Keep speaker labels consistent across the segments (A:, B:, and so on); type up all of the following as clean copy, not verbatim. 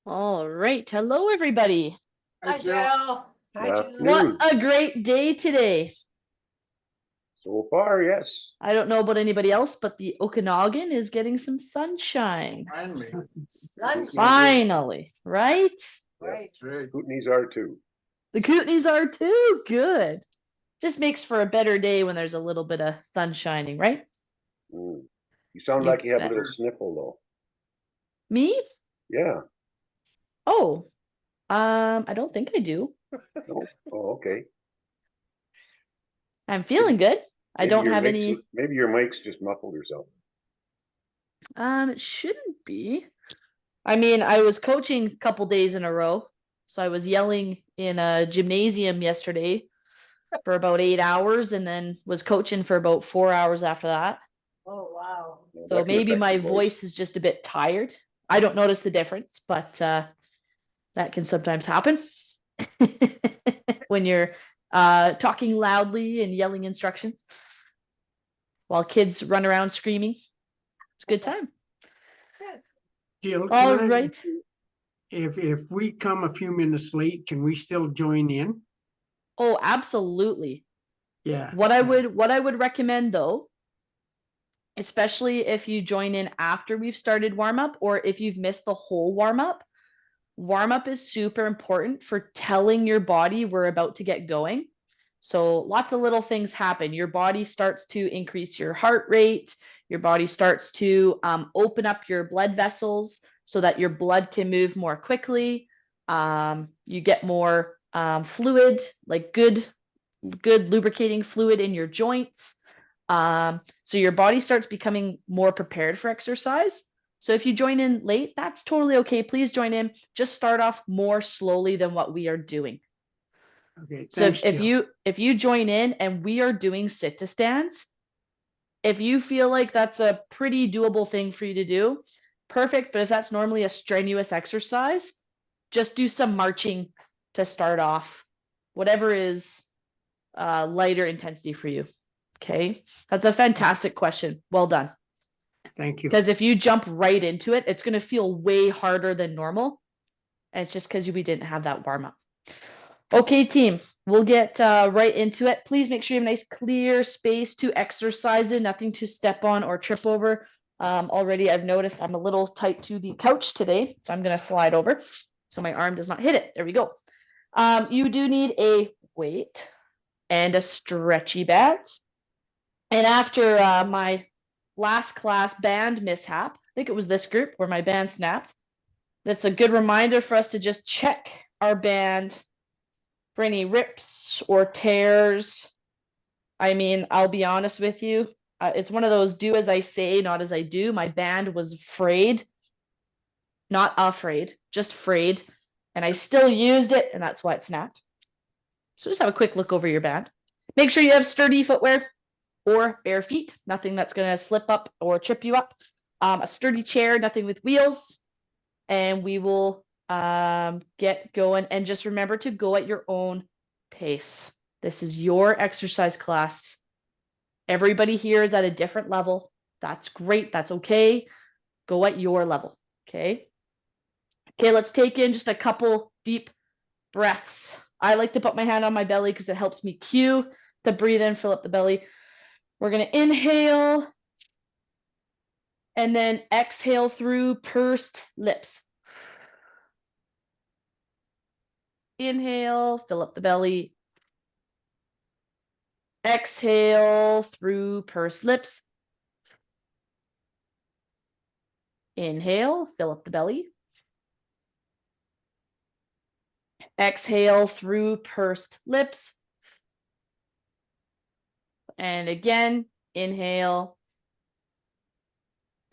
A: All right. Hello, everybody.
B: Hi, Jill.
C: Hi, Jill.
A: What a great day today.
B: So far, yes.
A: I don't know about anybody else, but the Okanagan is getting some sunshine.
D: Finally.
C: Sunshine.
A: Finally, right?
C: Right.
B: Kootenays are too.
A: The Kootenays are too. Good. Just makes for a better day when there's a little bit of sun shining, right?
B: Mm. You sound
A: You
B: like you have a
A: bet.
B: little sniffle, though.
A: Me?
B: Yeah.
A: Oh, I don't think I do.
B: No? Oh, okay.
A: I'm feeling good. I
B: Maybe
A: don't
B: your
A: have
B: mic's,
A: any.
B: maybe your mic's just muffled or something.
A: It shouldn't be. I mean, I was coaching a couple days in a row. So I was yelling in a gymnasium yesterday for about 8 hours and then was coaching for about 4 hours after that.
C: Oh, wow.
B: Yeah,
A: So
B: that can
A: maybe
B: affect
A: my
B: your
A: voice is just a bit tired. I don't notice the difference, but that can sometimes happen when you're talking loudly and yelling instructions while kids run around screaming. It's a good time.
C: Good.
D: Jill,
A: All right.
D: if we come a few minutes late, can we still join in?
A: Oh, absolutely.
D: Yeah.
A: What I would recommend though, especially if you join in after we've started warm up or if you've missed the whole warm up is super important for telling your body we're about to get going. So lots of little things happen. Your body starts to increase your heart rate. Your body starts to open up your blood vessels so that your blood can move more quickly. You get more fluid, like good lubricating fluid in your joints. So your body starts becoming more prepared for exercise. So if you join in late, that's totally okay. Please join in. Just start off more slowly than what we are doing.
D: Okay.
A: So
D: Thanks, Jill.
A: if you join in and we are doing sit to stands, if you feel like that's a pretty doable thing for you to do, perfect. But if that's normally a strenuous exercise, just do some marching to start off. Whatever is lighter intensity for you. Okay. That's a fantastic question. Well done.
D: Thank you.
A: Because if you jump right into it, it's going to feel way harder than normal. And it's just because we didn't have that warm up. Okay, team, we'll get right into it. Please make sure you have a nice clear space to exercise in, nothing to step on or trip over. Already I've noticed I'm a little tight to the couch today, so I'm going to slide over so my arm does not hit it. There we go. You do need a weight and a stretchy band. And after my last class band mishap, I think it was this group where my band snapped, that's a good reminder for us to just check our band for any rips or tears. I mean, I'll be honest with you. It's one of those do as I say, not as I do. My band was frayed, not afraid, just frayed. And I still used it, and that's why it snapped. So just have a quick look over your band. Make sure you have sturdy footwear or bare feet, nothing that's going to slip up or trip you up. A sturdy chair, nothing with wheels. And we will get going. And just remember to go at your own pace. This is your exercise class. Everybody here is at a different level. That's great. That's okay. Go at your level. Okay. Okay, let's take in just a couple deep breaths. I like to put my hand on my belly because it helps me cue to breathe in, fill up the belly. We're going to inhale and then exhale through pursed lips. Inhale, fill up the belly. Exhale through pursed lips. Inhale, fill up the belly. Exhale through pursed lips. And again, inhale.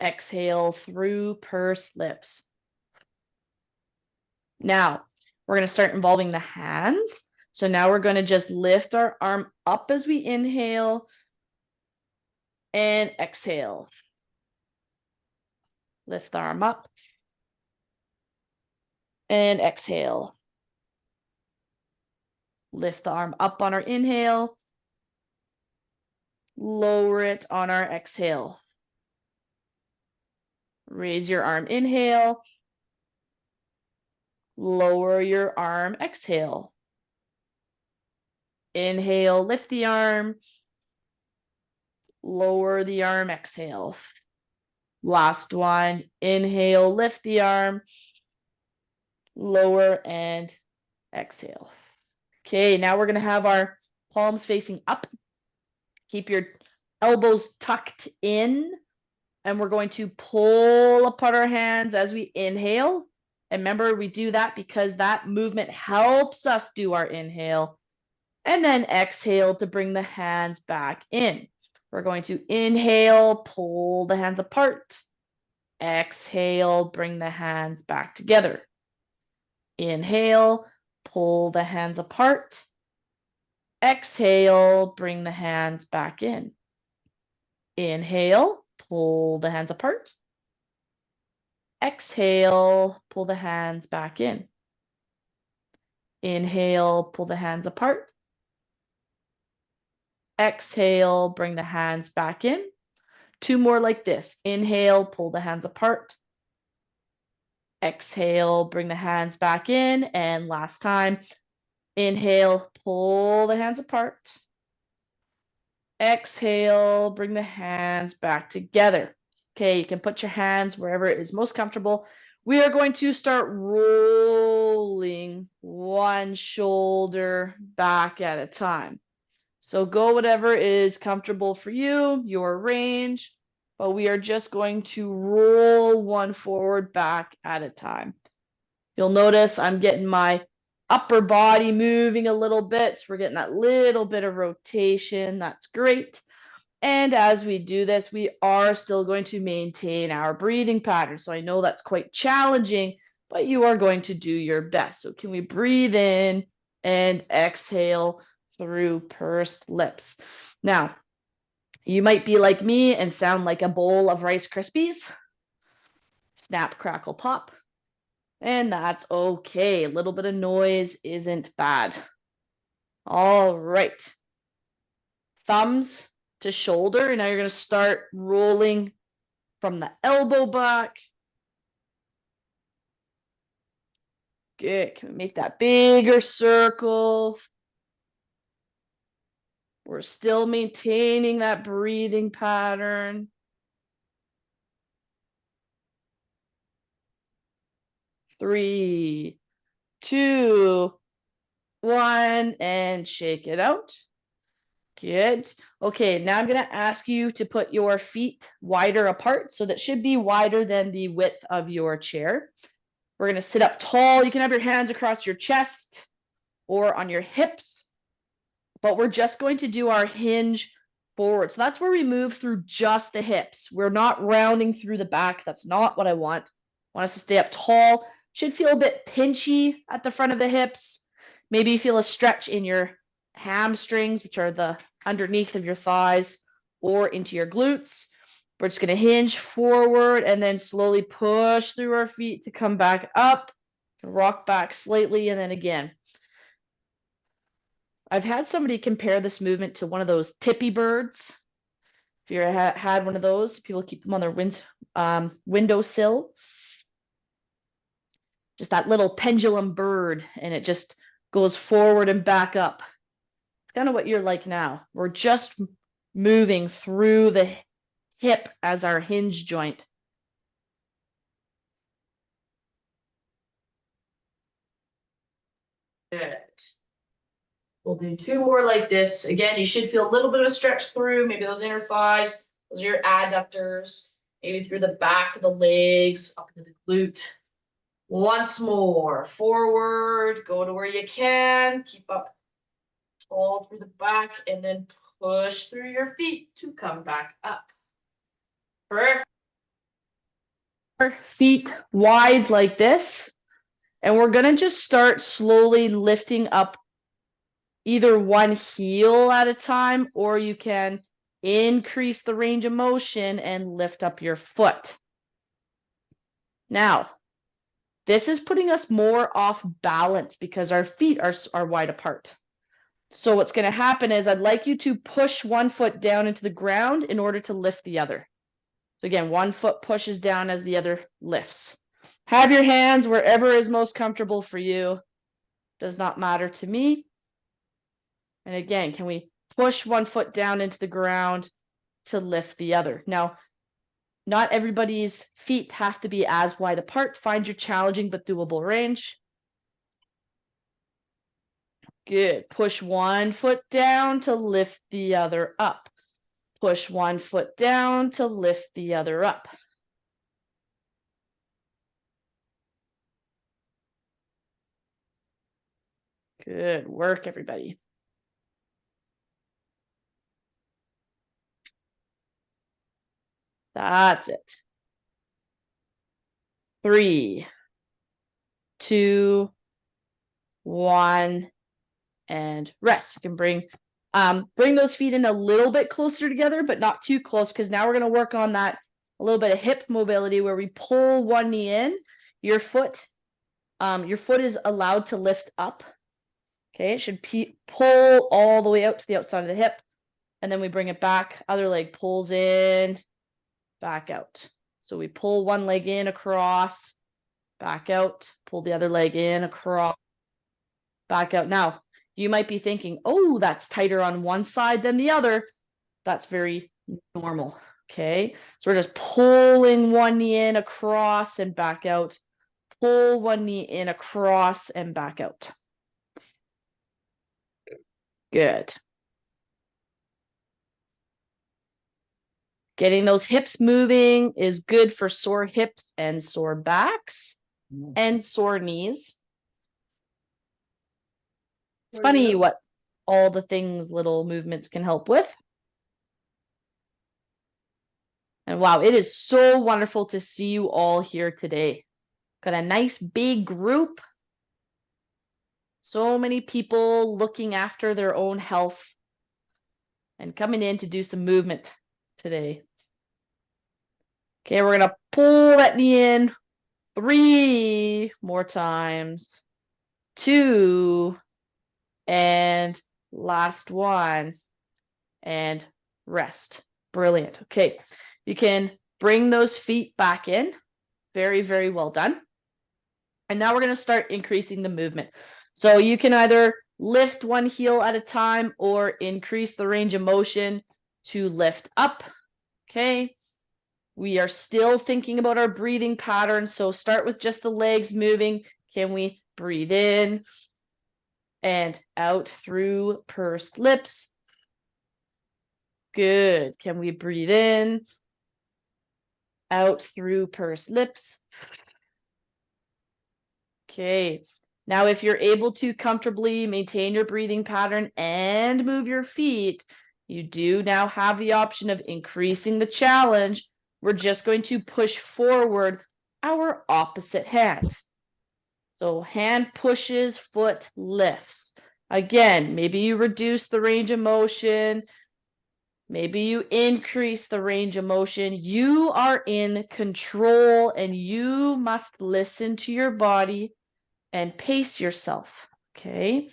A: Exhale through pursed lips. Now, we're going to start involving the hands. So now we're going to just lift our arm up as we inhale and exhale. Lift the arm up and exhale. Lift the arm up on our inhale. Lower it on our exhale. Raise your arm, inhale. lower your arm, exhale. Inhale, lift the arm, lower the arm, exhale. Last one, inhale, lift the arm, lower and exhale. Okay, now we're gonna have our palms facing up. Keep your elbows tucked in, and we're going to pull apart our hands as we inhale. And remember, we do that because that movement helps us do our inhale. And then exhale to bring the hands back in. We're going to inhale, pull the hands apart. Exhale, bring the hands back together. Inhale, pull the hands apart. Exhale, bring the hands back in. Inhale, pull the hands apart. Exhale, pull the hands back in. Inhale, pull the hands apart. Exhale, bring the hands back in. 2 more like this. Inhale, pull the hands apart. Exhale, bring the hands back in. And last time, inhale, pull the hands apart. Exhale, bring the hands back together. Okay, you can put your hands wherever it is most comfortable. We are going to start rolling one shoulder back at a time. So go whatever is comfortable for you, your range, but we are just going to roll one forward back at a time. You'll notice I'm getting my upper body moving a little bit. So we're getting that little bit of rotation. That's great. And as we do this, we are still going to maintain our breathing pattern. So I know that's quite challenging, but you are going to do your best. So can we breathe in and exhale through pursed lips? Now, you might be like me and sound like a bowl of Rice Krispies. Snap, crackle, pop. And that's okay. A little bit of noise isn't bad. All right. Thumbs to shoulder. And now you're going to start rolling from the elbow back. Good. Can we make that bigger circle? We're still maintaining that breathing pattern. 3, 2, 1, and shake it out. Good. Okay, now I'm going to ask you to put your feet wider apart. So that should be wider than the width of your chair. We're going to sit up tall. You can have your hands across your chest or on your hips, but we're just going to do our hinge forward. So that's where we move through just the hips. We're not rounding through the back. That's not what I want. I want us to stay up tall. Should feel a bit pinchy at the front of the hips. Maybe you feel a stretch in your hamstrings, which are the underneath of your thighs, or into your glutes. We're just going to hinge forward and then slowly push through our feet to come back up, rock back slightly, and then again. I've had somebody compare this movement to one of those tippy birds. If you ever had one of those, people keep them on their windowsill. Just that little pendulum bird, and it just goes forward and back up. It's kind of what you're like now. We're just moving through the hip as our hinge joint. Good. We'll do 2 more like this. Again, you should feel a little bit of a stretch through, maybe those inner thighs, those are your adductors, maybe through the back of the legs, up into the glute. Once more, forward, go to where you can, keep up tall through the back, and then push through your feet to come back up. Perfect. Feet wide like this, and we're gonna just start slowly lifting up either one heel at a time, or you can increase the range of motion and lift up your foot. Now, this is putting us more off balance because our feet are wide apart. So what's going to happen is I'd like you to push one foot down into the ground in order to lift the other. So again, one foot pushes down as the other lifts. Have your hands wherever is most comfortable for you. Does not matter to me. And again, can we push one foot down into the ground to lift the other? Now, not everybody's feet have to be as wide apart. Find your challenging but doable range. Good. Push one foot down to lift the other up. Push one foot down to lift the other up. Good work, everybody. That's it. 3, 2, 1, and rest. You can bring those feet in a little bit closer together, but not too close, because now we're going to work on that a little bit of hip mobility where we pull one knee in. Your foot is allowed to lift up. Okay, it should pull all the way out to the outside of the hip, and then we bring it back. Other leg pulls in, back out. So we pull one leg in across, back out, pull the other leg in across, back out. Now, you might be thinking, oh, that's tighter on one side than the other. That's very normal. Okay, so we're just pulling one knee in across and back out. Pull one knee in across and back out. Good. Getting those hips moving is good for sore hips and sore backs and sore knees. It's funny what all the things, little movements can help with. And wow, it is so wonderful to see you all here today. Got a nice big group. So many people looking after their own health and coming in to do some movement today. Okay, we're going to pull that knee in 3 more times. 2, and last one, and rest. Brilliant. Okay, you can bring those feet back in. Very, very well done. And now we're going to start increasing the movement. So you can either lift one heel at a time or increase the range of motion to lift up. Okay. We are still thinking about our breathing pattern. So start with just the legs moving. Can we breathe in and out through pursed lips? Good. Can we breathe in, out through pursed lips? Okay. Now, if you're able to comfortably maintain your breathing pattern and move your feet, you do now have the option of increasing the challenge. We're just going to push forward our opposite hand. So hand pushes, foot lifts. Again, maybe you reduce the range of motion. Maybe you increase the range of motion. You are in control and you must listen to your body and pace yourself, okay?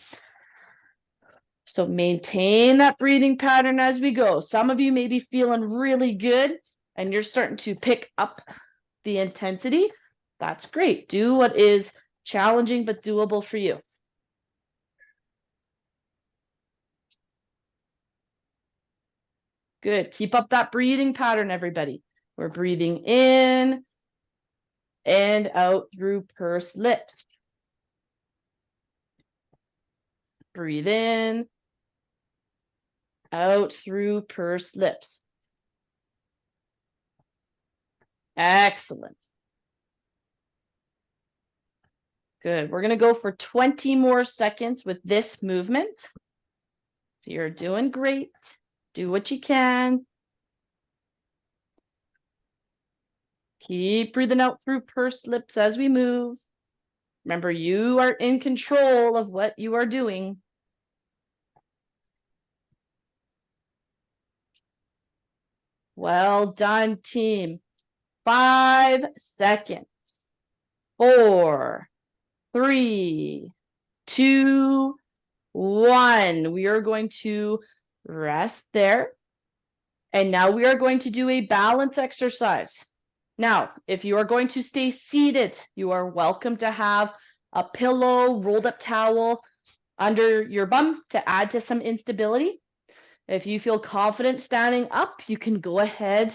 A: So maintain that breathing pattern as we go. Some of you may be feeling really good and you're starting to pick up the intensity. That's great. Do what is challenging but doable for you. Good. Keep up that breathing pattern, everybody. We're breathing in and out through pursed lips. Breathe in, out through pursed lips. Excellent. Good. We're going to go for 20 more seconds with this movement. So you're doing great. Do what you can. Keep breathing out through pursed lips as we move. Remember, you are in control of what you are doing. Well done, team. 5 seconds. 4, 3, 2, 1. We are going to rest there. And now we are going to do a balance exercise. Now, if you are going to stay seated, you are welcome to have a pillow, rolled up towel under your bum to add to some instability. If you feel confident standing up, you can go ahead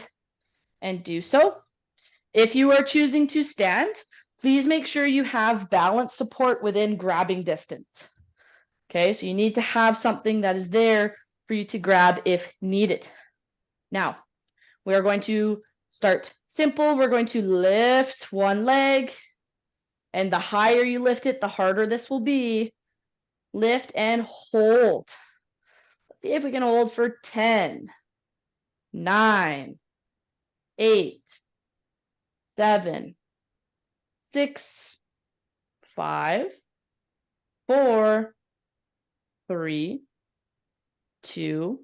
A: and do so. If you are choosing to stand, please make sure you have balance support within grabbing distance. Okay, so you need to have something that is there for you to grab if needed. Now, we are going to start simple. We're going to lift one leg, and the higher you lift it, the harder this will be. Lift and hold. Let's see if we can hold for 10, 9, 8, 7, 6, 5, 4, 3, 2,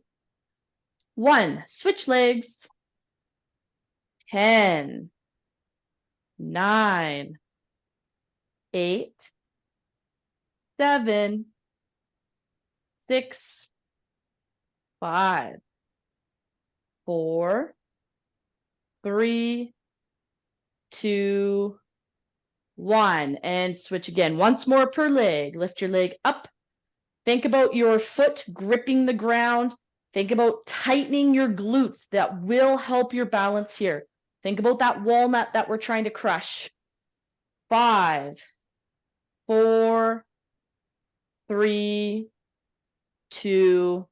A: 1. Switch legs. 10, 9, 8, 7, 6, 5, 4, 3, 2, 1. And switch again. Once more per leg. Lift your leg up. Think about your foot gripping the ground. Think about tightening your glutes. That will help your balance here. Think about that walnut that we're trying to crush. 5, 4, 3, 2,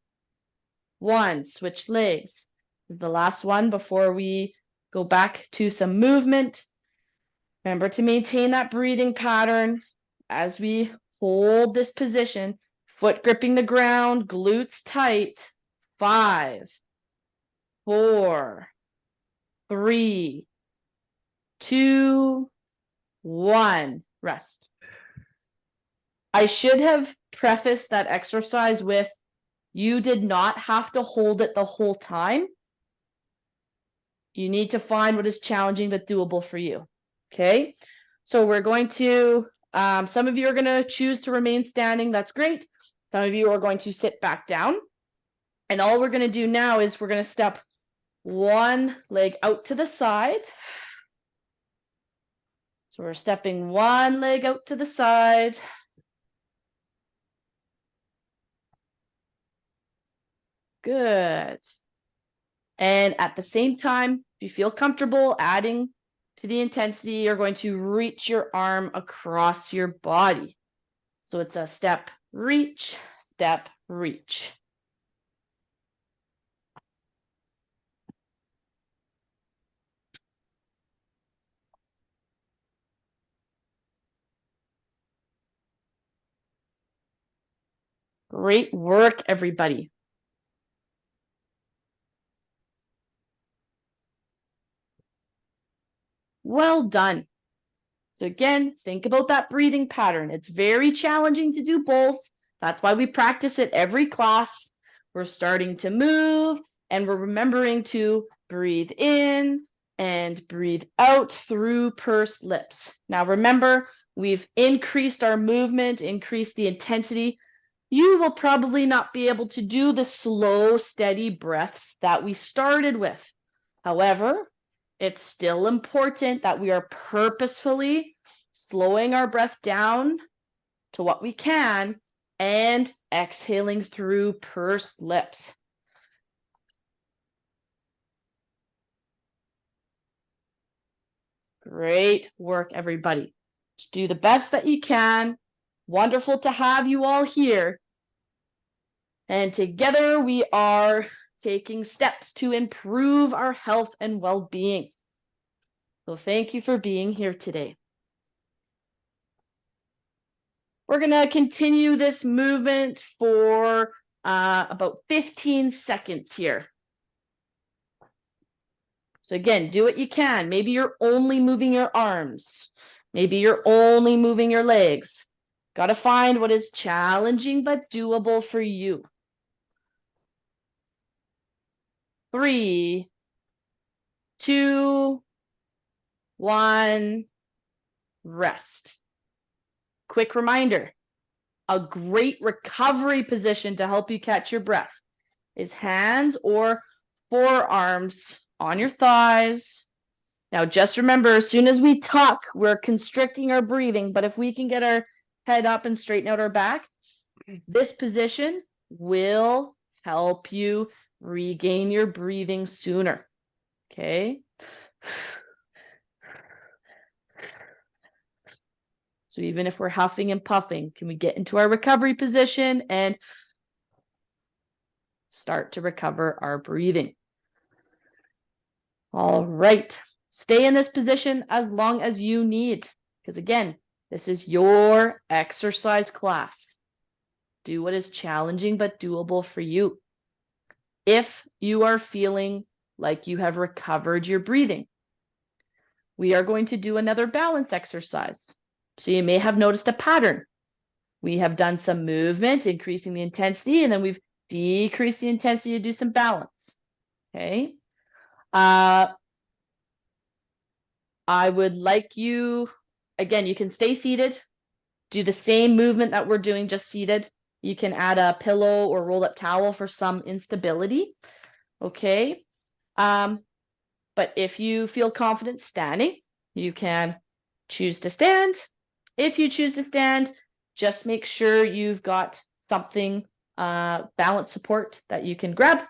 A: 1. Switch legs. The last one before we go back to some movement. Remember to maintain that breathing pattern as we hold this position. Foot gripping the ground, glutes tight. 5, 4, 3, 2, 1. Rest. I should have prefaced that exercise with, you did not have to hold it the whole time. You need to find what is challenging but doable for you. Okay, so we're going to, some of you are going to choose to remain standing. That's great. Some of you are going to sit back down. And all we're going to do now is we're going to step one leg out to the side. So we're stepping one leg out to the side. Good. And at the same time, if you feel comfortable adding to the intensity, you're going to reach your arm across your body. So it's a step, reach, step, reach. Great work, everybody. Well done. So again, think about that breathing pattern. It's very challenging to do both. That's why we practice it every class. We're starting to move and we're remembering to breathe in and breathe out through pursed lips. Now remember, we've increased our movement, increased the intensity. You will probably not be able to do the slow, steady breaths that we started with. However, it's still important that we are purposefully slowing our breath down to what we can and exhaling through pursed lips. Great work, everybody. Just do the best that you can. Wonderful to have you all here. And together we are taking steps to improve our health and well-being. So thank you for being here today. We're going to continue this movement for about 15 seconds here. So again, do what you can. Maybe you're only moving your arms. Maybe you're only moving your legs. Got to find what is challenging but doable for you. 3, 2, 1, rest. Quick reminder, a great recovery position to help you catch your breath is hands or forearms on your thighs Now, just remember, as soon as we talk, we're constricting our breathing, but if we can get our head up and straighten out our back, this position will help you regain your breathing sooner. Okay. So even if we're huffing and puffing, can we get into our recovery position and start to recover our breathing? All right. Stay in this position as long as you need, because again, this is your exercise class. Do what is challenging but doable for you. If you are feeling like you have recovered your breathing, we are going to do another balance exercise. So you may have noticed a pattern. We have done some movement, increasing the intensity, and then we've decreased the intensity to do some balance. Okay. I would like you, again, you can stay seated, do the same movement that we're doing, just seated. You can add a pillow or rolled up towel for some instability. Okay. But if you feel confident standing, you can choose to stand. If you choose to stand, just make sure you've got something, balance support that you can grab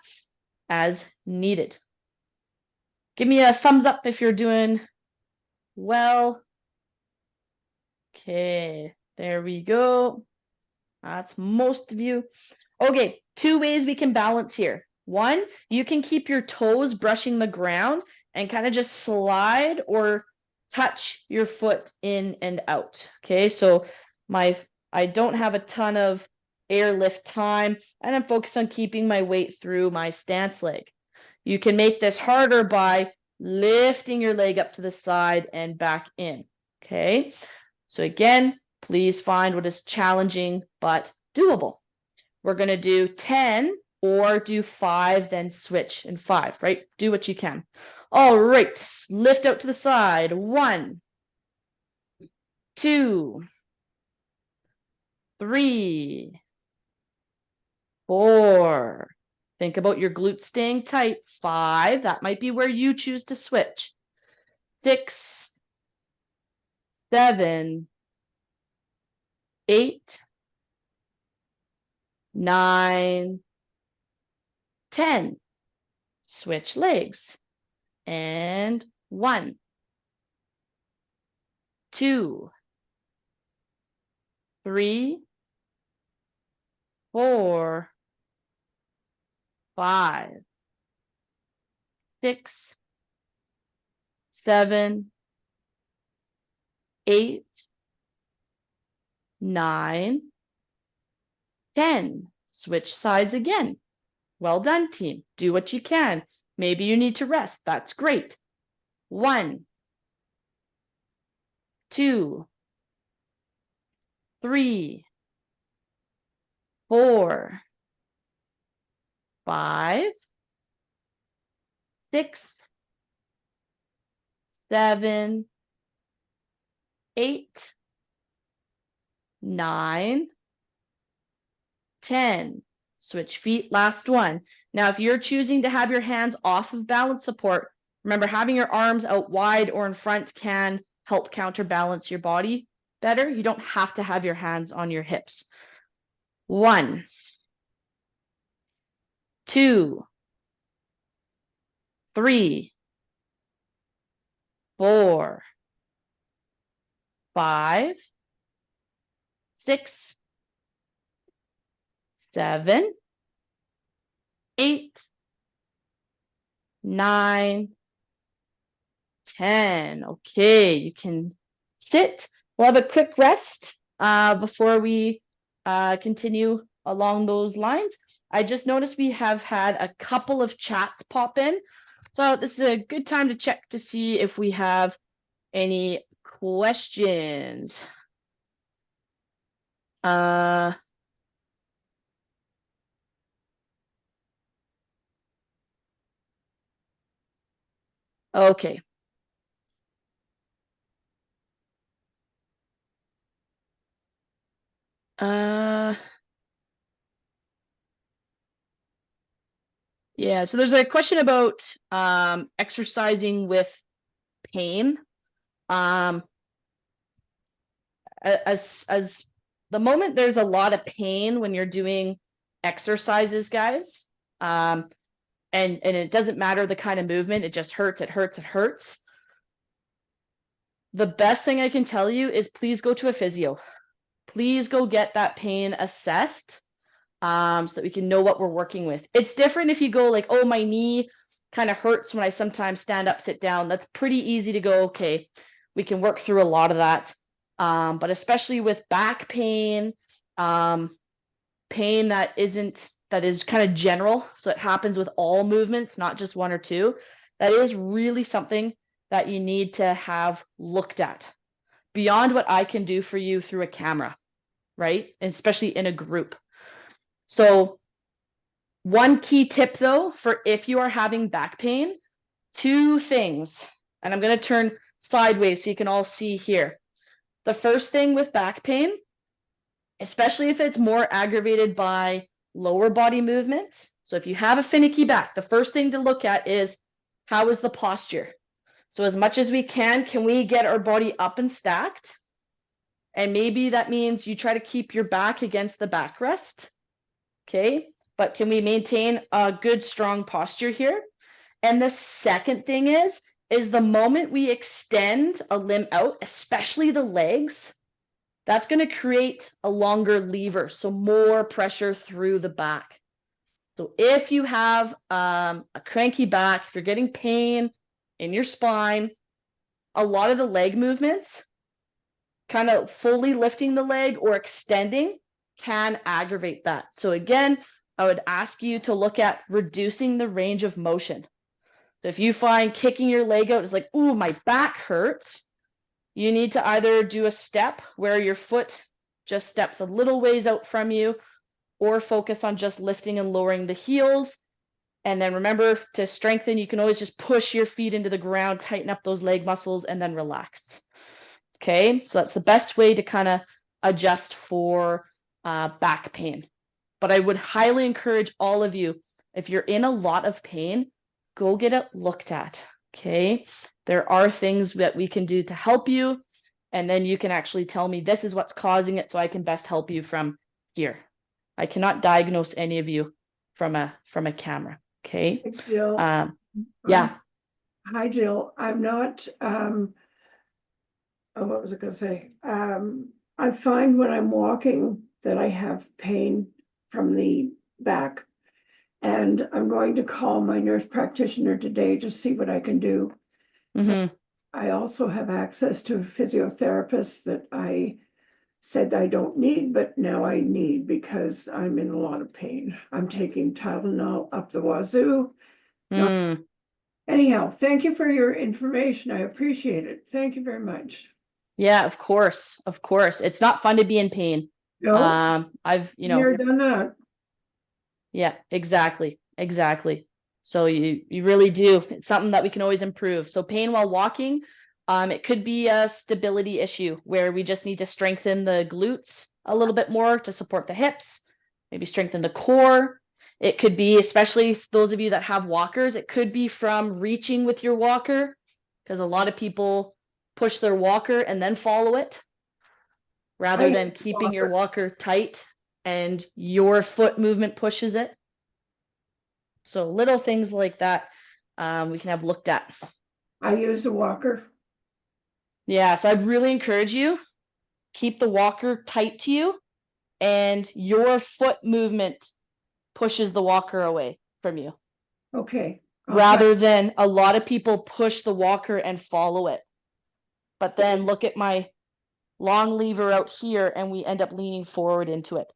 A: as needed. Give me a thumbs up if you're doing well. Okay, there we go. That's most of you. Okay, 2 ways we can balance here. One, you can keep your toes brushing the ground and kind of just slide or touch your foot in and out. Okay, so I don't have a ton of airlift time, and I'm focused on keeping my weight through my stance leg. You can make this harder by lifting your leg up to the side and back in. Okay, so again, please find what is challenging but doable. We're going to do 10 or do 5, then switch in 5, right? Do what you can. All right, lift out to the side. 1, 2, 3, 4. Think about your glutes staying tight. 5, that might be where you choose to switch. 6, 7, 8, 9, 10. Switch legs. And 1, 2, 3, 4, 5, 6, 7, 8, 9, 10. Switch sides again. Well done, team. Do what you can. Maybe you need to rest. That's great. 1, 2, 3, 4, 5, 6, 7, 8, 9, 10. Switch feet, last one. Now, if you're choosing to have your hands off of balance support, remember having your arms out wide or in front can help counterbalance your body better. You don't have to have your hands on your hips. 1, 2, 3, 4, 5, 6, 7, 8, 9, 10. Okay, you can sit. We'll have a quick rest before we continue along those lines. I just noticed we have had a couple of chats pop in. So this is a good time to check to see if we have any questions. Okay. Yeah, so there's a question about exercising with pain, as the moment there's a lot of pain when you're doing exercises, guys, and it doesn't matter the kind of movement, it just hurts, it hurts, it hurts. The best thing I can tell you is please go to a physio. Please go get that pain assessed, so that we can know what we're working with. It's different if you go like, oh, my knee kind of hurts when I sometimes stand up, sit down. That's pretty easy to go, okay, we can work through a lot of that. But especially with back pain, pain that is kind of general, so it happens with all movements, not just one or two, that is really something that you need to have looked at beyond what I can do for you through a camera, right? And especially in a group. So one key tip though, for if you are having back pain, 2 things, and I'm going to turn sideways so you can all see here. The first thing with back pain, especially if it's more aggravated by lower body movements. So if you have a finicky back, the first thing to look at is, how is the posture? So as much as we can we get our body up and stacked? And maybe that means you try to keep your back against the backrest. Okay, but can we maintain a good, strong posture here? And the second thing is the moment we extend a limb out, especially the legs, that's going to create a longer lever, so more pressure through the back. So if you have a cranky back, if you're getting pain in your spine, a lot of the leg movements, kind of fully lifting the leg or extending, can aggravate that. So again, I would ask you to look at reducing the range of motion. So if you find kicking your leg out is like, ooh, my back hurts, you need to either do a step where your foot just steps a little ways out from you, or focus on just lifting and lowering the heels. And then remember, to strengthen, you can always just push your feet into the ground, tighten up those leg muscles, and then relax. Okay, so that's the best way to kind of adjust for back pain. But I would highly encourage all of you, if you're in a lot of pain, go get it looked at. Okay, there are things that we can do to help you, and then you can actually tell me this is what's causing it, so I can best help you from here. I cannot diagnose any of you from a camera. Okay.
E: Jill,
A: Yeah.
E: Hi, Jill. I'm not, what was I gonna say? I find when I'm walking that I have pain from the back. And I'm going to call my nurse practitioner today to see what I can do.
A: Mm-hmm.
E: I also have access to a physiotherapist that I said I don't need, but now I need because I'm in a lot of pain. I'm taking Tylenol up the wazoo. Anyhow, thank you for your information. I appreciate it. Thank you very much.
A: Yeah, of course. Of course. It's not fun to be in pain.
E: No,
A: I've,
E: never done that.
A: Yeah, exactly. Exactly. So you really do. It's something that we can always improve. So pain while walking, it could be a stability issue where we just need to strengthen the glutes a little bit more to support the hips, maybe strengthen the core. It could be, especially those of you that have walkers, it could be from reaching with your walker, because a lot of people push their walker and then follow it rather than keeping your walker tight and your foot movement pushes it. So little things like that we can have looked at.
E: I use a walker.
A: Yeah, so I'd really encourage you, keep the walker tight to you, and your foot movement pushes the walker away from you.
E: Okay.
A: Rather than a lot of people push the walker and follow it. But then look at my long lever out here and we end up leaning forward into it.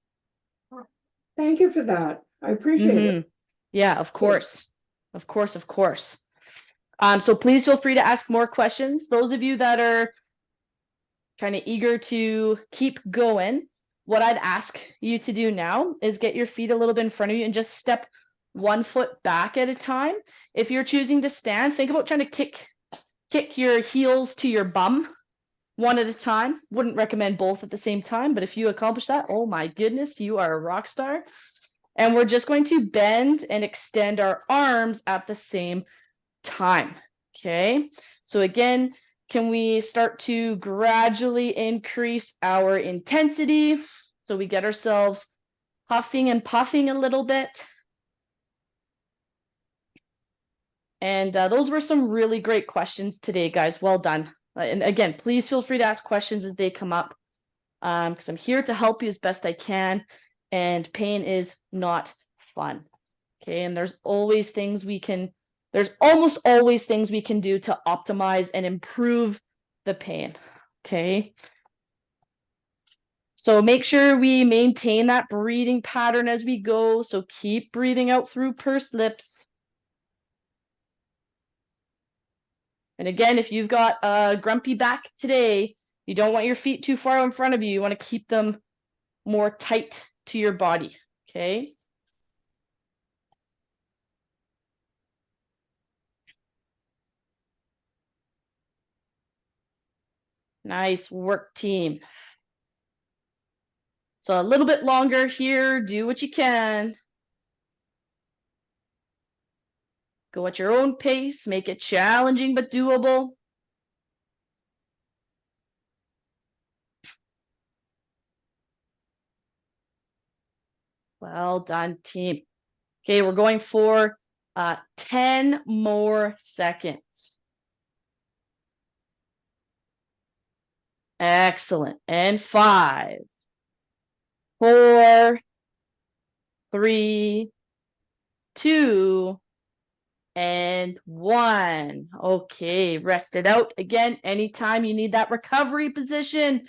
E: Thank you for that. I appreciate it.
A: Yeah, of course. Of course, of course. So please feel free to ask more questions. Those of you that are kind of eager to keep going, what I'd ask you to do now is get your feet a little bit in front of you and just step 1 foot back at a time. If you're choosing to stand, think about trying to kick your heels to your bum one at a time. Wouldn't recommend both at the same time, but if you accomplish that, oh my goodness, you are a rock star. And we're just going to bend and extend our arms at the same time. Okay, so again, can we start to gradually increase our intensity so we get ourselves huffing and puffing a little bit? And those were some really great questions today, guys. Well done. And again, please feel free to ask questions as they come up, because I'm here to help you as best I can. And pain is not fun. Okay, and there's always things we can, there's almost always things we can do to optimize and improve the pain. Okay. So make sure we maintain that breathing pattern as we go. So keep breathing out through pursed lips. And again, if you've got a grumpy back today, you don't want your feet too far in front of you. You want to keep them more tight to your body. Okay. Nice work, team. So a little bit longer here. Do what you can. Go at your own pace. Make it challenging but doable. Well done, team. Okay, we're going for 10 more seconds. Excellent. And 5, 4, 3, 2, and 1. Okay, rest it out. Again, anytime you need that recovery position,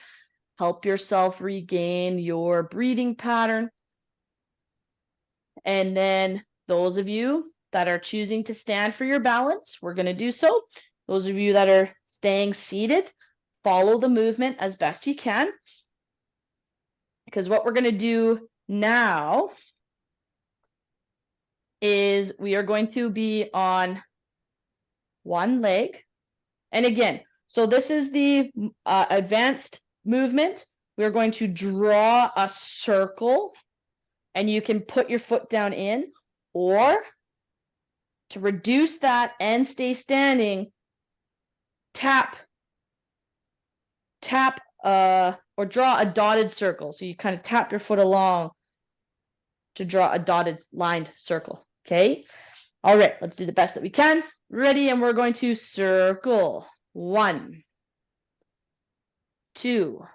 A: help yourself regain your breathing pattern. And then those of you that are choosing to stand for your balance, we're going to do so. Those of you that are staying seated, follow the movement as best you can. Because what we're going to do now is we are going to be on one leg. And again, so this is the advanced movement. We're going to draw a circle, and you can put your foot down in, or to reduce that and stay standing, tap, or draw a dotted circle. So you kind of tap your foot along to draw a dotted lined circle. Okay. All right, let's do the best that we can. Ready, and we're going to circle. 1, 2,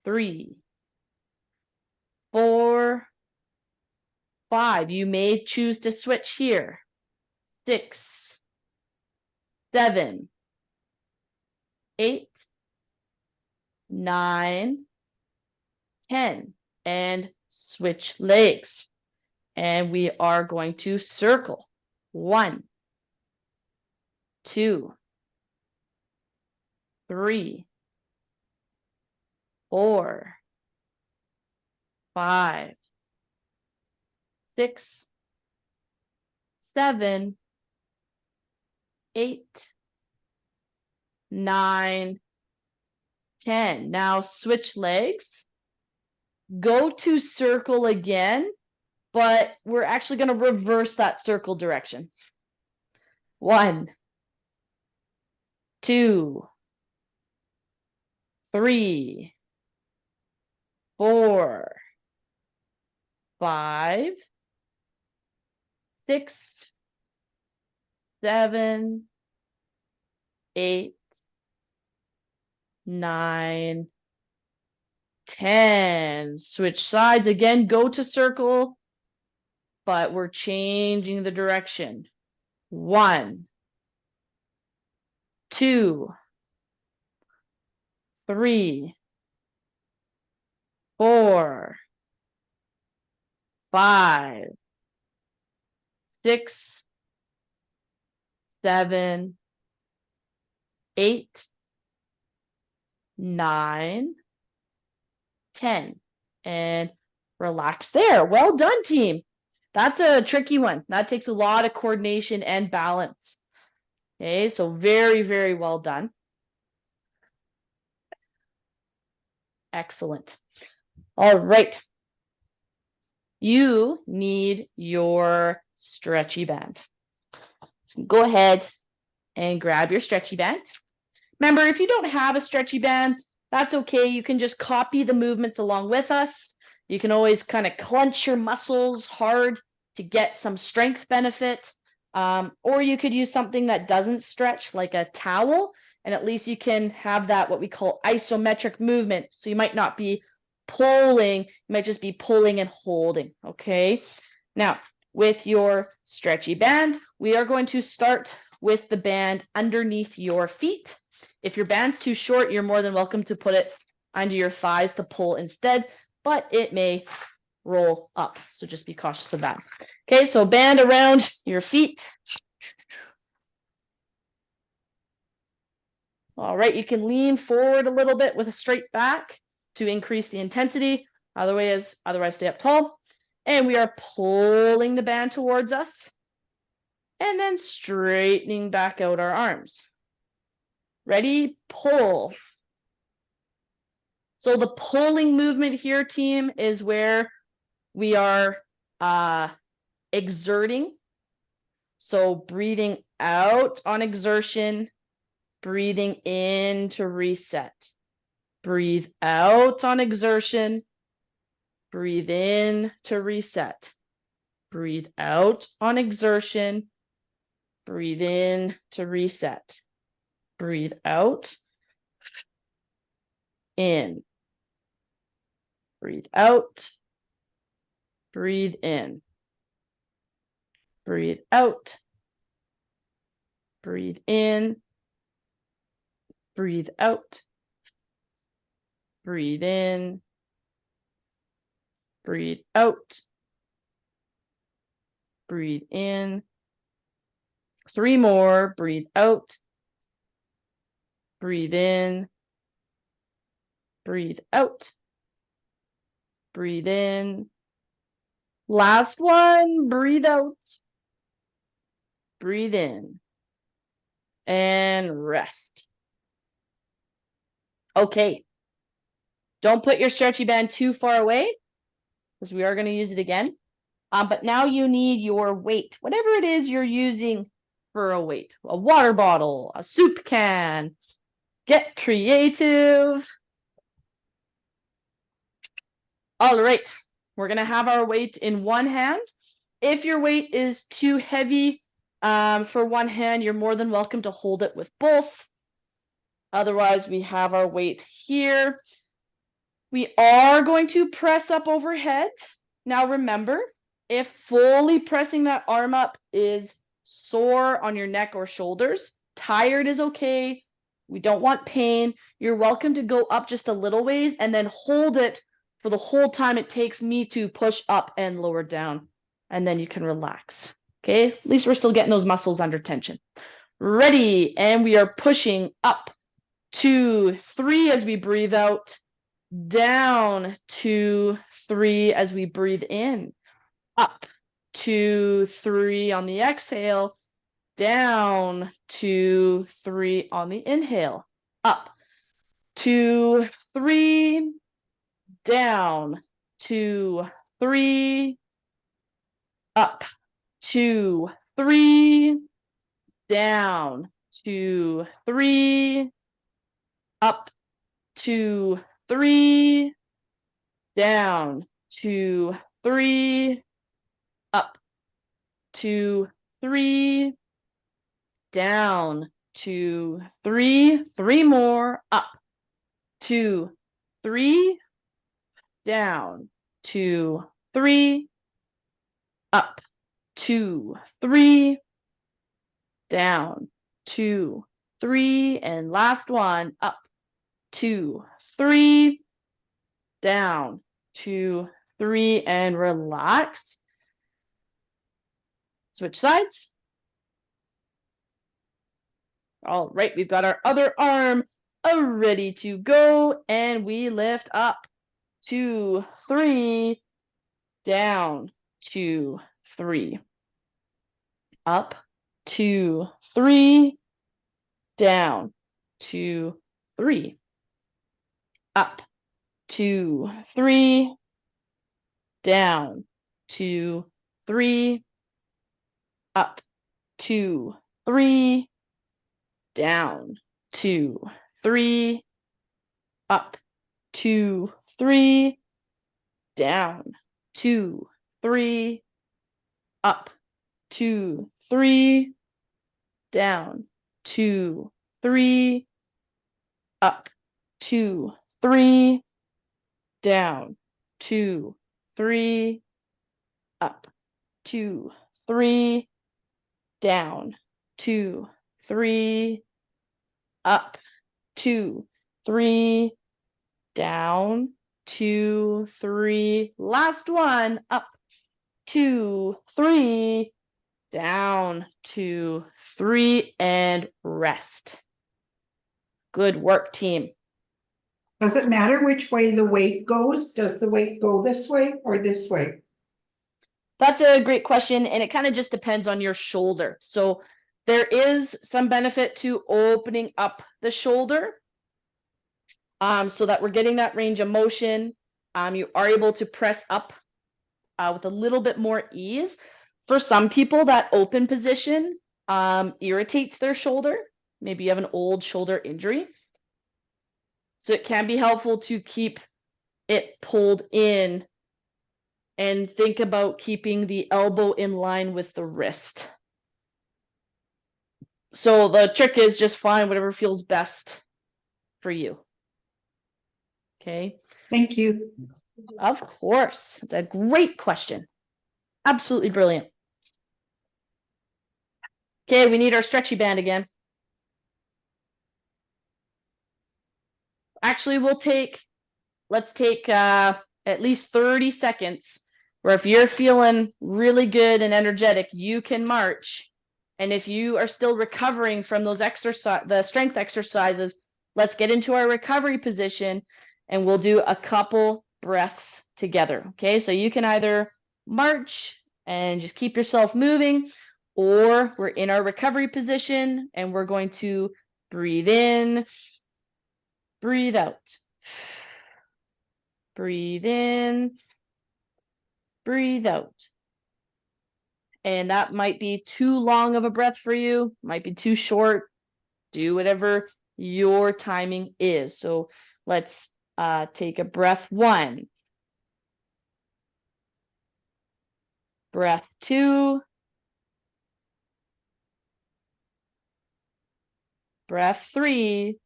A: 3, 4, 5. You may choose to switch here. 6, 7, 8, 9, 10. And switch legs. And we are going to circle. 1, 2, 3, 4, 5, 6, 7, 8, 9, 10. Now switch legs. Go to circle again, but we're actually going to reverse that circle direction. 1, 2, 3, 4, 5, 6, 7, 8, 9, 10. Switch sides again, go to circle, but we're changing the direction. 1, 2, 3, 4, 5, 6, 7, 8, 9, 10. And relax there. Well done, team. That's a tricky one. That takes a lot of coordination and balance. Okay, so very, very well done. Excellent. All right. You need your stretchy band. So go ahead, and grab your stretchy band. Remember, if you don't have a stretchy band, that's okay. You can just copy the movements along with us. You can always kind of clench your muscles hard to get some strength benefit. Or you could use something that doesn't stretch, like a towel, and at least you can have that what we call isometric movement. So you might not be pulling, you might just be pulling and holding, okay? Now, with your stretchy band, we are going to start with the band underneath your feet. If your band's too short, you're more than welcome to put it under your thighs to pull instead, but it may roll up. So just be cautious of that. Okay, so band around your feet. All right, you can lean forward a little bit with a straight back to increase the intensity. Otherwise, stay up tall. And we are pulling the band towards us and then straightening back out our arms. Ready? Pull. So the pulling movement here, team, is where we are exerting. So breathing out on exertion, breathing in to reset. Breathe out on exertion, breathe in to reset. Breathe out on exertion, breathe in to reset. Breathe out, in. Breathe out, breathe in. Breathe out, breathe in, breathe out, breathe in, breathe out, breathe in. 3 more, breathe out, breathe in, breathe out, breathe in. Last one, breathe out, breathe in, and rest. Okay, don't put your stretchy band too far away because we are going to use it again. But now you need your weight, whatever it is you're using for a weight, a water bottle, a soup can. Get creative. All right, we're going to have our weight in one hand. If your weight is too heavy for one hand, you're more than welcome to hold it with both. Otherwise, we have our weight here. We are going to press up overhead. Now remember, if fully pressing that arm up is sore on your neck or shoulders, tired is okay. We don't want pain. You're welcome to go up just a little ways and then hold it for the whole time it takes me to push up and lower down. And then you can relax. Okay, at least we're still getting those muscles under tension. Ready, and we are pushing up. 2, 3 as we breathe out. Down, 2, 3 as we breathe in. Up, 2, 3 on the exhale. Down, 2, 3 on the inhale. Up, 2, 3. Down, 2, 3. Up, 2, 3. Down, 2, 3. Up, 2, 3. Down, 2, 3. Up, 2, 3. Down, 2, 3. 3 more. Up, 2, 3. Down, 2, 3. Up, 2, 3. Down, 2, 3. And last one. Up, 2, 3. Down, 2, 3, and relax. Switch sides. All right, we've got our other arm ready to go, and we lift up. 2, 3. Down, 2, 3. Up, 2, 3. Down, 2, 3. Up, 2, 3. Down, 2, 3. Up, 2, 3. down, 2, 3, up, 2, 3, down, 2, 3, up, 2, 3, down, 2, 3, up, 2, 3, down, 2, 3, up, 2, 3, down, 2, 3, up, 2, 3, down, 2, 3, last one, up, 2, 3, down, 2, 3, and rest. Good work, team.
F: Does it matter which way the weight goes? Does the weight go this way or this way?
A: That's a great question, and it kind of just depends on your shoulder. So there is some benefit to opening up the shoulder, so that we're getting that range of motion. You are able to press up with a little bit more ease. For some people, that open position irritates their shoulder. Maybe you have an old shoulder injury. So it can be helpful to keep it pulled in and think about keeping the elbow in line with the wrist. So the trick is just find whatever feels best for you. Okay.
F: Thank you.
A: Of course. It's a great question. Absolutely brilliant. Okay, we need our stretchy band again. Actually, let's take at least 30 seconds where if you're feeling really good and energetic, you can march. And if you are still recovering from those the strength exercises, let's get into our recovery position and we'll do a couple breaths together. Okay, so you can either march and just keep yourself moving, or we're in our recovery position and we're going to breathe in, breathe out. Breathe in, breathe out. And that might be too long of a breath for you, might be too short. Do whatever your timing is. So let's take a breath 1. Breath 2. Breath 3.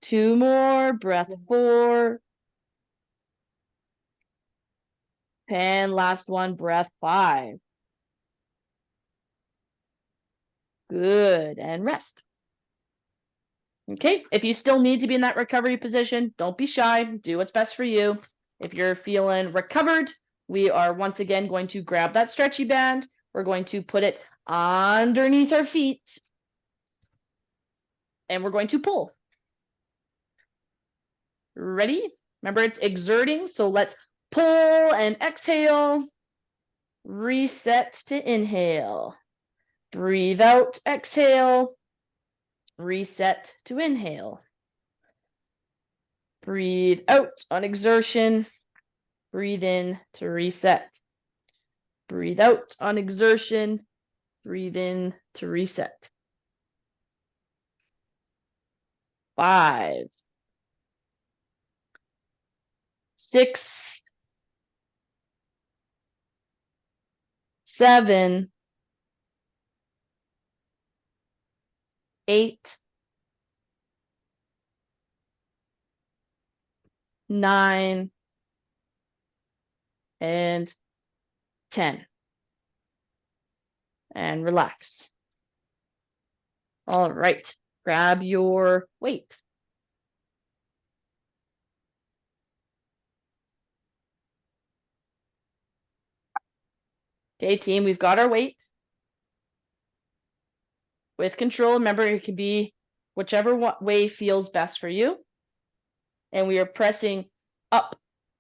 A: 2 more. Breath 4. And last one, breath 5. Good. And rest. Okay. If you still need to be in that recovery position, don't be shy. Do what's best for you. If you're feeling recovered, we are once again going to grab that stretchy band. We're going to put it underneath our feet. And we're going to pull. Ready? Remember, it's exerting. So let's pull and exhale. Reset to inhale. Breathe out, exhale. Reset to inhale. Breathe out on exertion. Breathe in to reset. Breathe out on exertion. Breathe in to reset. 5, 6, 7, 8, 9, and 10. And relax. All right, grab your weight. Okay, team, we've got our weight. With control, remember, it can be whichever way feels best for you. And we are pressing up,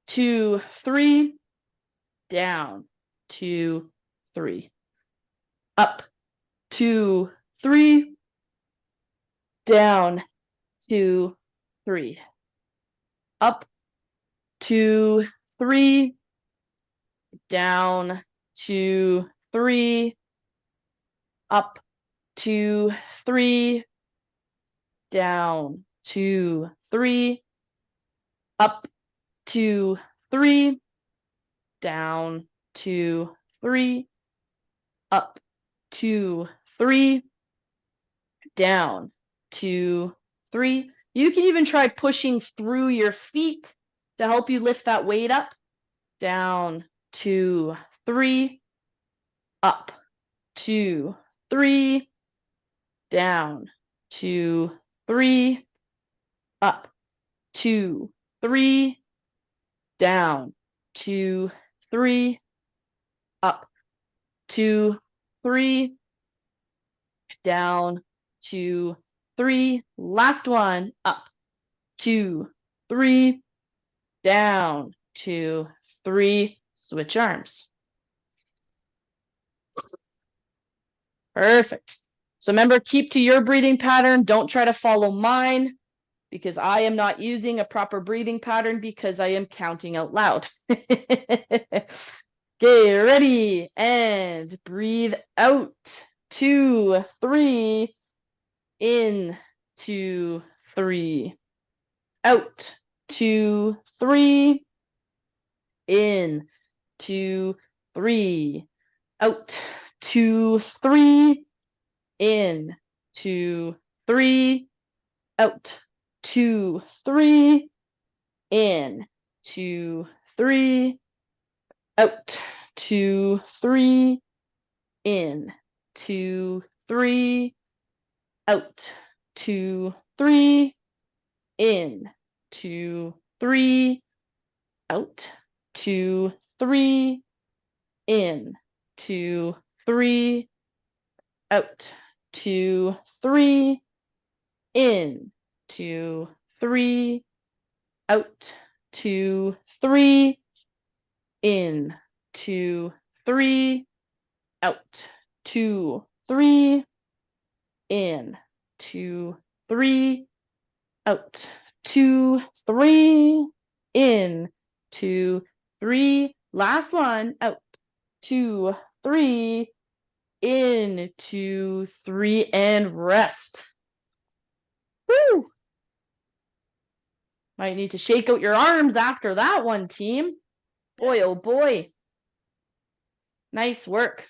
A: 2, 3, down, 2, 3. Up, 2, 3, down, 2, 3. Up, 2, 3, down, 2, 3. Up, 2, 3, down, 2, 3, up, 2, 3, down, 2, 3, up, 2, 3, down, 2, 3. You can even try pushing through your feet to help you lift that weight up. Down, 2, 3, up, 2, 3, down, 2, 3, up, 2, 3, down, 2, 3, up, 2, 3, down, 2, 3. Last one, up, 2, 3, down, 2, 3. Switch arms. Perfect. So remember, keep to your breathing pattern. Don't try to follow mine, because I am not using a proper breathing pattern because I am counting out loud. Okay, ready, and breathe out. 2, 3, in, 2, 3, out, 2, 3, in, 2, 3, out, 2, 3, in, 2, 3, out, 2, 3, in, 2, 3, out, 2, 3, in, 2, 3, out, 2, 3, in, 2, 3, out, 2, 3, in, 2, 3, out, 2, 3, in, 2, 3, out, 2, 3, in, 2, 3, out, 2, 3, in, 2, 3, out, 2, 3, in, 2, 3. Last one, out, 2, 3, in, 2, 3, and rest. Woo! Might need to shake out your arms after that one, team. Boy, oh boy. Nice work.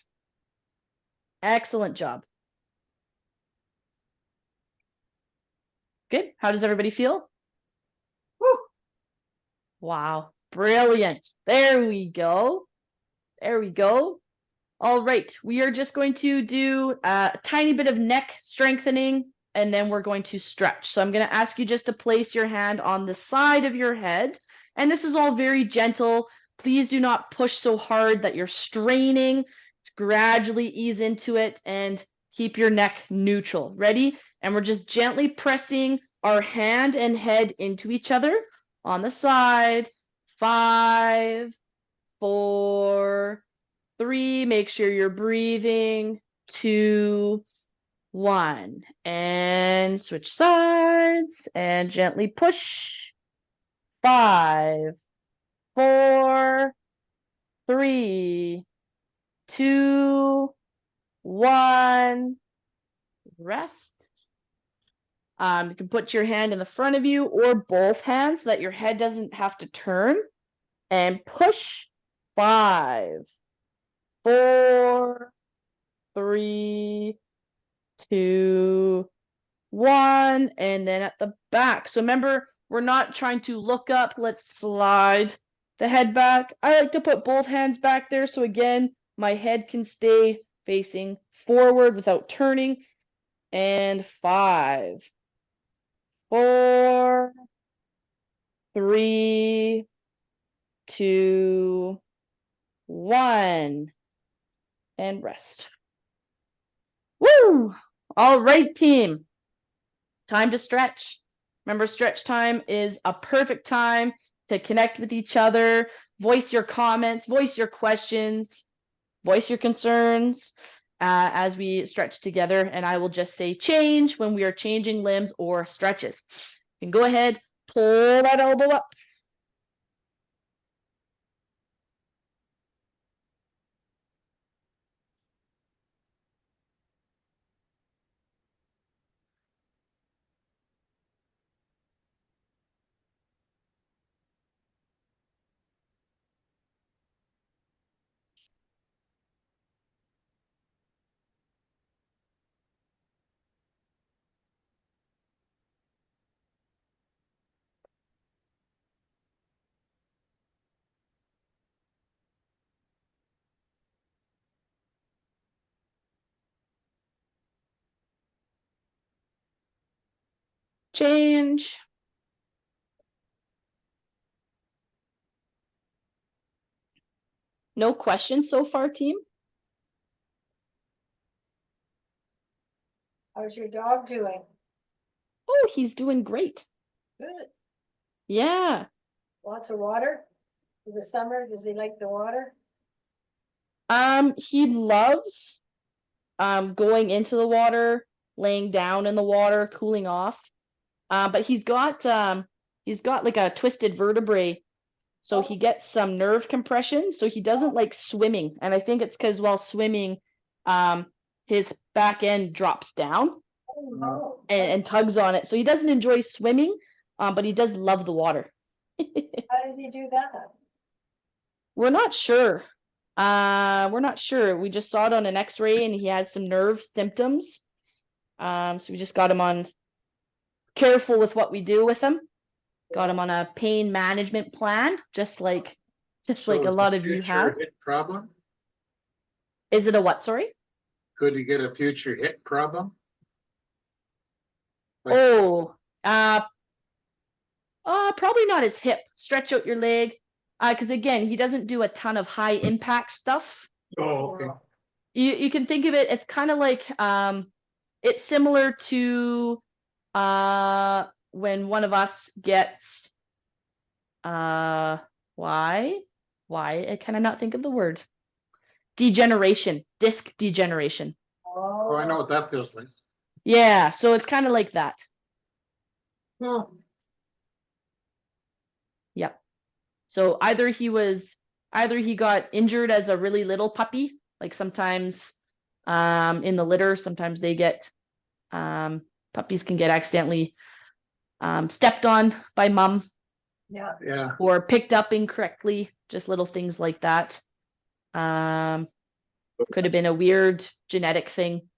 A: Excellent job. Good. How does everybody feel?
C: Woo.
A: Wow. Brilliant. There we go. There we go. All right. We are just going to do a tiny bit of neck strengthening, and then we're going to stretch. So I'm going to ask you just to place your hand on the side of your head. And this is all very gentle. Please do not push so hard that you're straining. Gradually ease into it and keep your neck neutral. Ready? And we're just gently pressing our hand and head into each other on the side. 5, 4, 3. Make sure you're breathing. 2, 1. And switch sides and gently push. 5, 4, 3, 2, 1. Rest. You can put your hand in the front of you or both hands so that your head doesn't have to turn. And push. 5, 4, 3, 2, 1. And then at the back. So remember, we're not trying to look up. Let's slide the head back. I like to put both hands back there. So again, my head can stay facing forward without turning. And 5, 4, 3, 2, 1. And rest. Woo! All right, team. Time to stretch. Remember, stretch time is a perfect time to connect with each other, voice your comments, voice your questions, voice your concerns as we stretch together. And I will just say change when we are changing limbs or stretches. You can go ahead, pull that elbow up. change. No questions so far, team?
C: How's your dog doing?
A: Oh, he's doing great.
C: Good.
A: Yeah.
C: Lots of water? In the summer, does he like the water?
A: He loves going into the water, laying down in the water, cooling off. But he's got like a twisted vertebrae, so he gets some nerve compression, so he doesn't like swimming. And I think it's because while swimming, his back end drops down
C: Oh, no.
A: and tugs on it. So he doesn't enjoy swimming, but he does love the water.
C: How did he do that?
A: We're not sure. We're not sure. We just saw it on an X-ray and he has some nerve symptoms. So we just got him on careful with what we do with him. Got him on a pain management plan, just like a lot of you have.
G: Hip problem?
A: Is it a what, sorry?
G: Could you get a future hip problem? Like-
A: Oh, probably not his hip. Stretch out your leg. Because again, he doesn't do a ton of high impact stuff.
G: Oh, okay.
A: You can think of it, it's kind of like it's similar to when one of us gets why I cannot think of the word. Degeneration, disc degeneration.
G: Oh, I know what that feels like.
A: Yeah, so it's kind of like that.
C: Hmm.
A: Yep. So either he got injured as a really little puppy, like sometimes in the litter, sometimes they get puppies can get accidentally stepped on by mom
C: Yeah.
G: Yeah,
A: or picked up incorrectly, just little things like that. Could have been a weird genetic thing,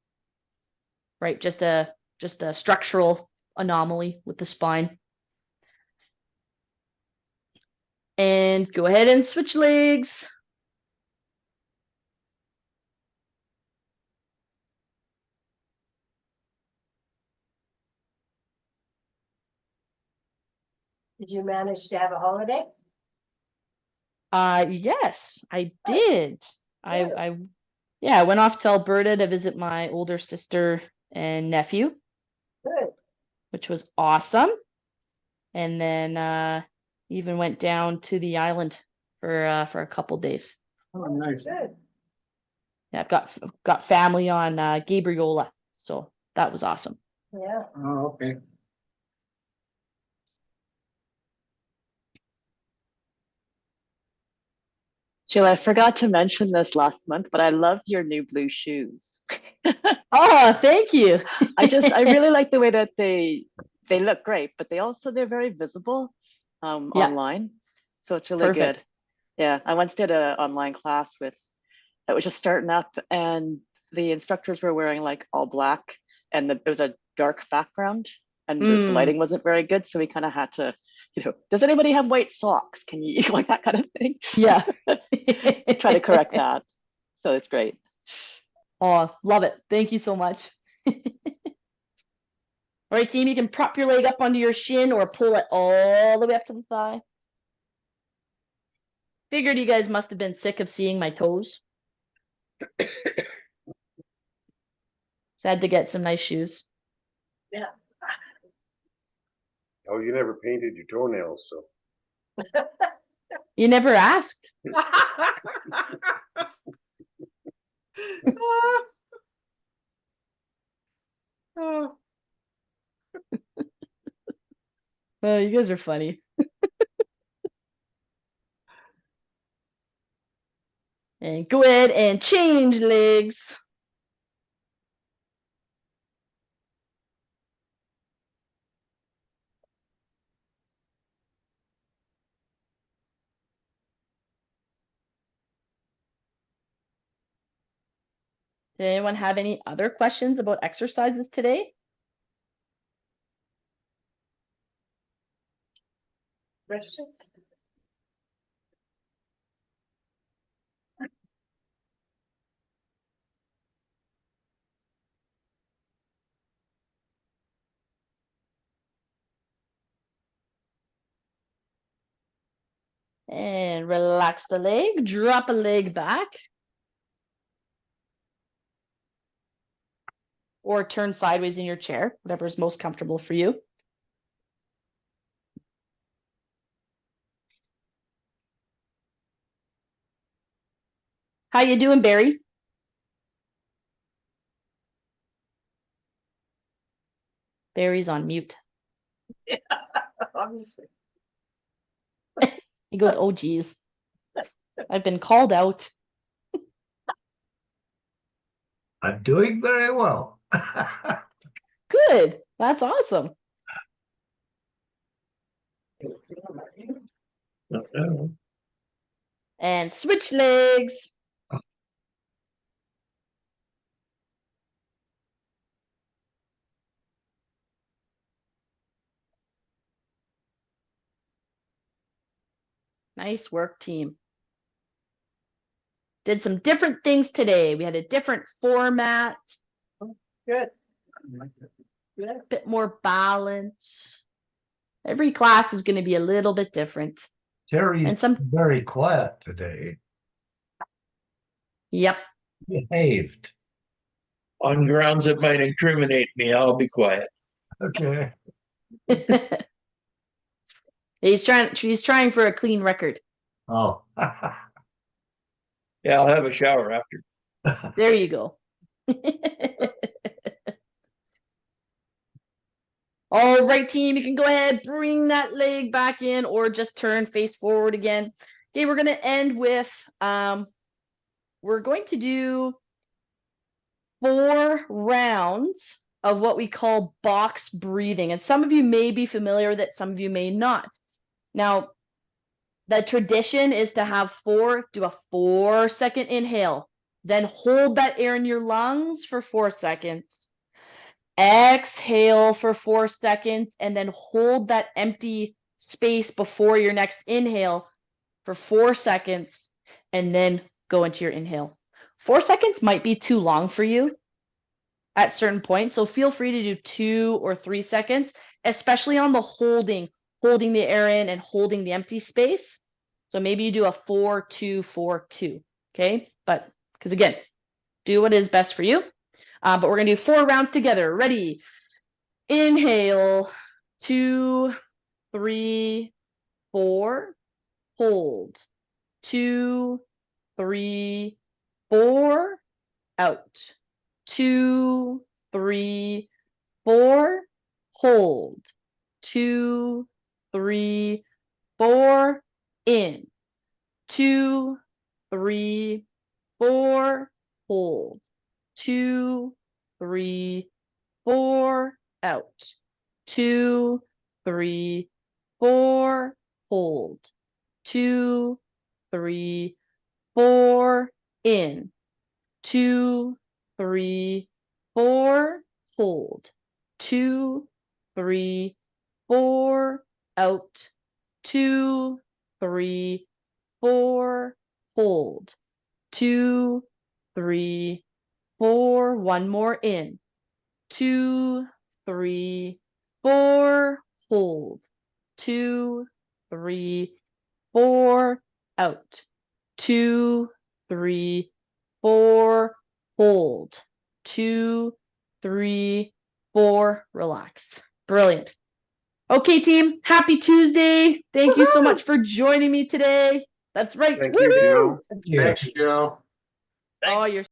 A: right? Just a structural anomaly with the spine. And go ahead and switch legs.
C: Did you manage to have a holiday?
A: Yes, I
C: Good.
A: did.
C: Good.
A: I went off to Alberta to visit my older sister and nephew,
C: Good.
A: which was awesome. And then even went down to the island for a couple days.
G: oh, nice.
C: Good.
A: Yeah, I've got family on Gabriola, so that was awesome.
C: Yeah.
G: Oh, okay.
H: Jill, I forgot to mention this last month, but I love your new blue shoes.
A: Oh, thank you.
H: I really like the way that they look great, but they're very visible
A: Yeah.
H: online. So it's really
A: Perfect.
H: good. Yeah, I once did an online class that was just starting up, and the instructors were wearing like all black, and there was a dark background, and the lighting wasn't very good, so we kind of had to, does anybody have white socks? Can you like that kind of thing?
A: Yeah.
H: Try to correct that. So it's great.
A: Oh, love it. Thank you so much. All right, team, you can prop your leg up onto your shin or pull it all the way up to the thigh. Figured you guys must have been sick of seeing my toes. So I had to get some nice shoes.
C: Yeah.
B: Oh, you never painted your toenails, so.
A: You never asked.
G: Oh,
A: Oh, you guys are funny. And go ahead and change legs. Did anyone have any other questions about exercises today?
C: Question?
A: And relax the leg, drop a leg back. Or turn sideways in your chair, whatever is most comfortable for you. How you doing, Barry? Barry's on mute.
C: Obviously.
A: He goes, oh, geez. I've been called out.
I: I'm doing very well.
A: Good. That's awesome. And switch legs. Nice work, team. Did some different things today. We had a different format,
C: Good.
A: a bit more balance. Every class is going to be a little bit different.
I: Terry's
A: And some,
I: very quiet today.
A: yep.
I: Behaved.
J: On grounds that might incriminate me, I'll be quiet.
I: Okay.
A: He's trying for a clean record.
I: Oh.
J: Yeah, I'll have a shower after.
A: There you go. All right, team, you can go ahead, bring that leg back in or just turn face forward again. Okay, we're going to end with, we're going to do 4 rounds of what we call box breathing. And some of you may be familiar with it, some of you may not. Now, the tradition is to have do a 4-second inhale, then hold that air in your lungs for 4 seconds. Exhale for 4 seconds, and then hold that empty space before your next inhale for 4 seconds, and then go into your inhale. 4 seconds might be too long for you at certain points, so feel free to do 2 or 3 seconds, especially on the holding the air in and holding the empty space. So maybe you do a 4-2-4-2, okay? But because again, do what is best for you. But we're gonna do 4 rounds together. Ready? Inhale, 2, 3, 4. Hold, 2, 3, 4. Out, 2, 3, 4. Hold, 2, 3, 4. In, 2, 3, 4. Hold, 2, 3, 4. Out, 2, 3, 4. Hold, 2, 3, 4. In, 2, 3, 4. Hold, 2, 3, 4. Out, 2, 3, 4. Hold, 2, 3, 4. One more. In, 2, 3, 4. Hold, 2, 3, 4. Out, 2, 3, 4. Hold, 2, 3, 4. Relax. Brilliant. Okay, team. Happy Tuesday. Thank you so much for joining me today. That's right.
B: Thank you,
A: Woohoo!
B: Joe.
I: Thank you.
G: Thanks, Joe.
A: Oh, you're